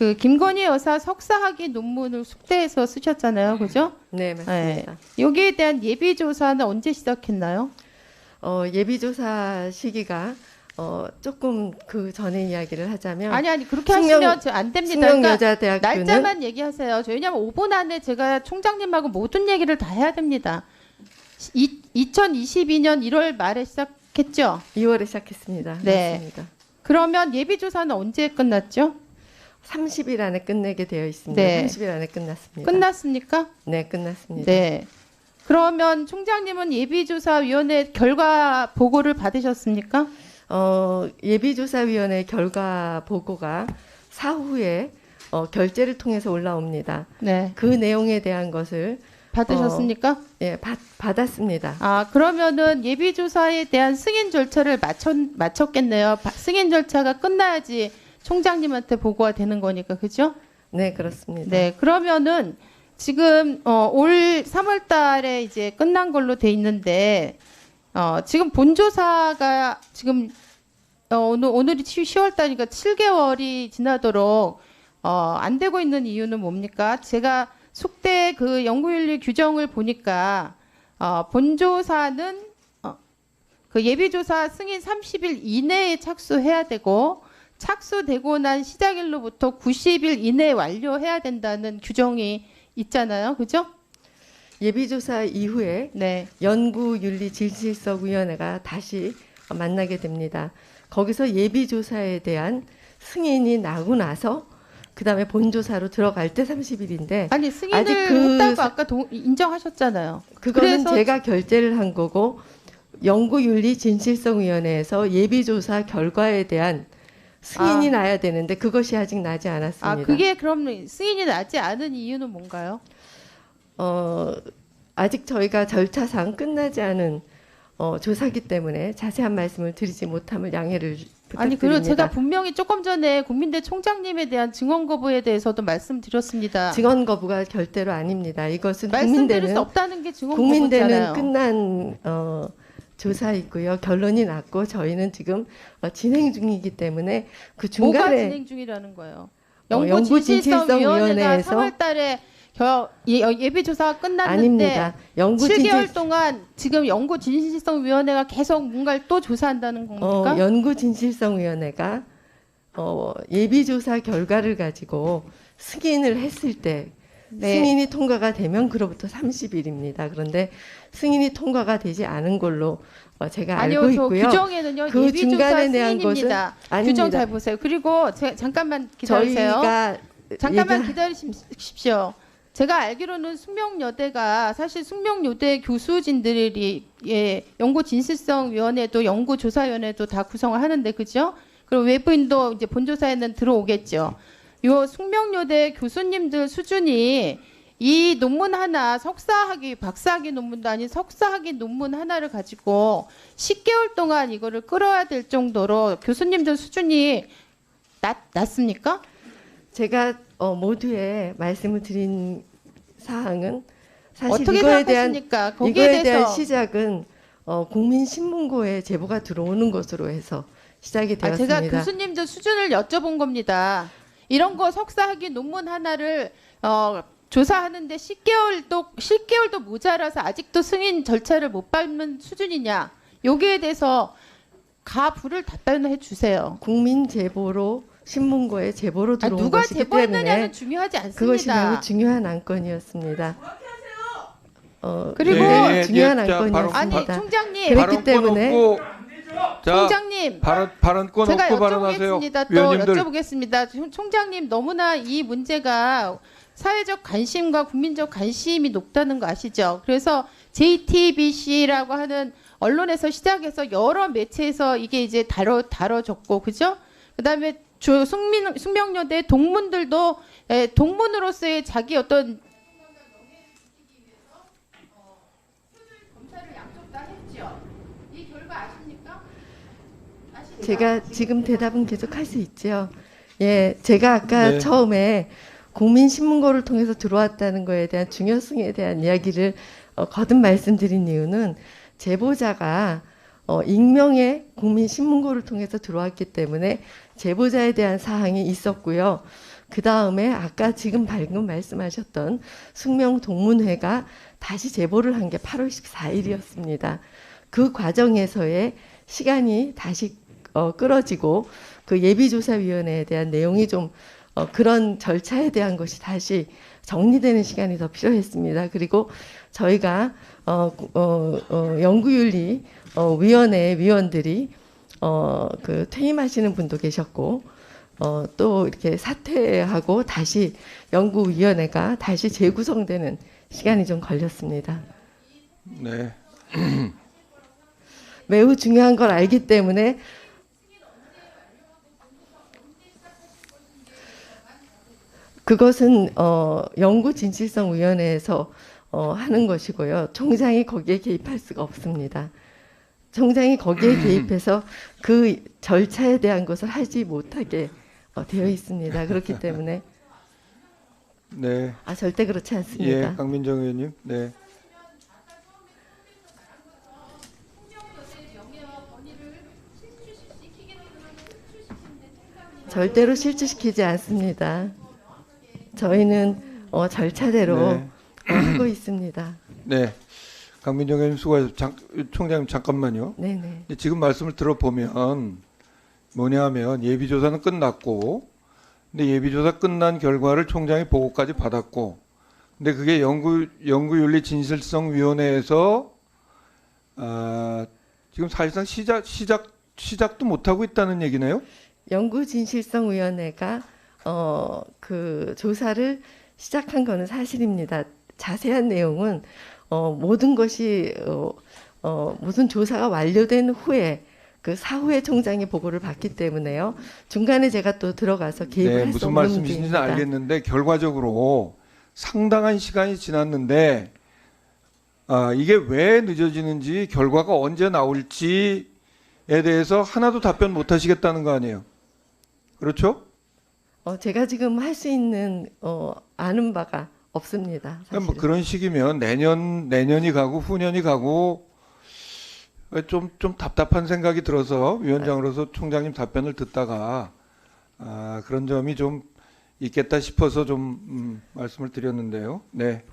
그 김건희 여사 석사학위 논문을 숙대에서 쓰셨잖아요, 그죠? 네, 맞습니다. 여기에 대한 예비 조사는 언제 시작했나요? 예비 조사 시기가 조금 그 전에 이야기를 하자면 아니 그렇게 하시면 안 됩니다. 그러니까 숙명여자대학교는 날짜만 얘기하세요. 왜냐하면 5분 안에 제가 총장님하고 모든 얘기를 다 해야 됩니다. 2022년 1월 말에 시작했죠? 2월에 시작했습니다. 네. 맞습니다. 그러면 예비 조사는 언제 끝났죠? 30일 안에 끝내게 되어 있습니다. 네. 30일 안에 끝났습니다. 끝났습니까? 네, 끝났습니다. 네. 그러면 총장님은 예비조사위원회 결과 보고를 받으셨습니까? 예비조사위원회 결과 보고가 사후에 결재를 통해서 올라옵니다. 네. 그 내용에 대한 것을 받으셨습니까? 예, 받았습니다. 아, 그러면은 예비조사에 대한 승인 절차를 마쳤겠네요. 승인 절차가 끝나야지 총장님한테 보고가 되는 거니까, 그죠? 네, 그렇습니다. 네, 그러면은 지금 올 3월 달에 이제 끝난 걸로 돼 있는데 지금 본조사가 지금 오늘이 10월 달이니까 7개월이 지나도록 안 되고 있는 이유는 뭡니까? 제가 숙대 그 연구윤리 규정을 보니까 본조사는 그 예비조사 승인 30일 이내에 착수해야 되고 착수되고 난 시작일로부터 90일 이내에 완료해야 된다는 규정이 있잖아요. 그죠? 예비조사 이후에 네. 연구윤리질실석위원회가 다시 만나게 됩니다. 거기서 예비조사에 대한 승인이 나고 나서 그다음에 본조사로 들어갈 때 30일인데 아니 승인을 아직 했다고 아까 인정하셨잖아요. 그거는 그래서 제가 결재를 한 거고 연구윤리진실성위원회에서 예비조사 결과에 대한 승인이 나야 되는데 그것이 아직 나지 않았습니다. 아, 그게 그럼 승인이 나지 않은 이유는 뭔가요? 아직 저희가 절차상 끝나지 않은 조사기 때문에 자세한 말씀을 드리지 못함을 양해를 부탁드립니다. 아니, 그리고 제가 분명히 조금 전에 국민대 총장님에 대한 증언 거부에 대해서도 말씀드렸습니다. 증언 거부가 결대로 아닙니다. 이것은 말씀드릴 수 없다는 게 증언 국민대는 거부잖아요. 끝난 조사이고요. 결론이 났고 저희는 지금 진행 중이기 때문에 그 중간에 뭐가 진행 중이라는 거예요? 연구진실성위원회에서 3월 달에 예비조사가 끝났는데 아닙니다. 7개월 동안 지금 연구진실성위원회가 계속 뭔가를 또 조사한다는 겁니까? 연구진실성위원회가 예비조사 결과를 가지고 승인을 했을 때 네. 승인이 통과가 되면 그로부터 30일입니다. 그런데 승인이 통과가 되지 않은 걸로 제가 아니요, 알고 저 있고요. 규정에는요 그 예비조사 중간에 대한 승인입니다. 것은 규정 아닙니다. 잘 보세요. 그리고 잠깐만 기다리세요. 저희가 잠깐만 기다리십시오. 제가 알기로는 숙명여대가 사실 숙명여대 교수진들이 연구진실성위원회도 연구조사위원회도 다 구성을 하는데 그죠? 그리고 외부인도 이제 본조사에는 들어오겠죠. 요 숙명여대 교수님들 수준이 이 논문 하나 석사학위 박사학위 논문도 아닌 석사학위 논문 하나를 가지고 10개월 동안 이거를 끌어야 될 정도로 교수님들 수준이 낮습니까? 제가 모두에 말씀을 드린 사항은 사실 어떻게 이거에 대한 생각하십니까? 거기에 이거에 대한 대해서 시작은 국민신문고에 제보가 들어오는 것으로 해서 시작이 되었습니다. 제가 교수님들 수준을 여쭤본 겁니다. 이런 거 석사학위 논문 하나를 조사하는데 10개월도 모자라서 아직도 승인 절차를 못 밟는 수준이냐? 여기에 대해서 불을 답변해 주세요. 국민 제보로 신문고에 제보로 들어온 누가 것이기 제보했느냐는 때문에 중요하지 않습니다. 그것이 매우 중요한 안건이었습니다. 그리고 중요한 자, 안건이었습니다. 아니 총장님, 그랬기 발언권 때문에 없고, 자, 총장님 발언권 제가 없고 발언하세요. 여쭤보겠습니다. 또 위원님들. 여쭤보겠습니다. 총장님 너무나 이 문제가 사회적 관심과 국민적 관심이 높다는 거 아시죠? 그래서 JTBC라고 하는 언론에서 시작해서 여러 매체에서 이게 이제 다뤄졌고, 그죠? 그다음에 숙명여대 동문들도 동문으로서의 자기 어떤 검사를 양쪽 다 했죠. 이 결과 아십니까? 아시죠? 제가 지금 대답은 계속 할 수 있죠. 예, 제가 아까 네. 처음에 국민신문고를 통해서 들어왔다는 거에 대한 중요성에 대한 이야기를 거듭 말씀드린 이유는 제보자가 익명의 국민신문고를 통해서 들어왔기 때문에 제보자에 대한 사항이 있었고요. 그 다음에 아까 지금 방금 말씀하셨던 숙명동문회가 다시 제보를 한 게 8월 14일이었습니다. 그 과정에서의 시간이 다시 끌어지고 그 예비조사위원회에 대한 내용이 좀 그런 절차에 대한 것이 다시 정리되는 시간이 더 필요했습니다. 그리고 저희가 연구윤리 위원회 위원들이 그 퇴임하시는 분도 계셨고 또 이렇게 사퇴하고 다시 연구위원회가 다시 재구성되는 시간이 좀 걸렸습니다. 네. 매우 중요한 걸 알기 때문에 그것은 연구진실성위원회에서 하는 것이고요. 총장이 거기에 개입할 수가 없습니다. 총장이 거기에 개입해서 그 절차에 대한 것을 하지 못하게 되어 있습니다. 그렇기 때문에 네. 절대 그렇지 않습니다. 예, 강민정 의원님. 네. 절대로 실추시키지 않습니다. 저희는 절차대로 네. 하고 있습니다. 네. 강민정 의원님 수고하셨습니다. 총장님 잠깐만요. 네네. 지금 말씀을 들어보면 뭐냐면 예비조사는 끝났고, 근데 예비조사 끝난 결과를 총장이 보고까지 받았고, 근데 그게 연구윤리진실성위원회에서 지금 사실상 시작도 못 하고 있다는 얘기네요. 연구진실성위원회가 그 조사를 시작한 거는 사실입니다. 자세한 내용은 모든 것이 모든 조사가 완료된 후에 그 사후에 총장이 보고를 받기 때문에요. 중간에 제가 또 들어가서 개입을 네, 할 수 무슨 없는 말씀이신지는 문제입니다. 알겠는데 결과적으로 상당한 시간이 지났는데 이게 왜 늦어지는지 결과가 언제 나올지에 대해서 하나도 답변 못 하시겠다는 거 아니에요. 그렇죠? 제가 지금 할 수 있는 아는 바가 없습니다. 그러니까 뭐 사실은. 그런 식이면 내년이 가고 후년이 가고 좀 답답한 생각이 들어서 위원장으로서 총장님 답변을 듣다가 그런 점이 좀 있겠다 싶어서 좀 말씀을 드렸는데요. 네.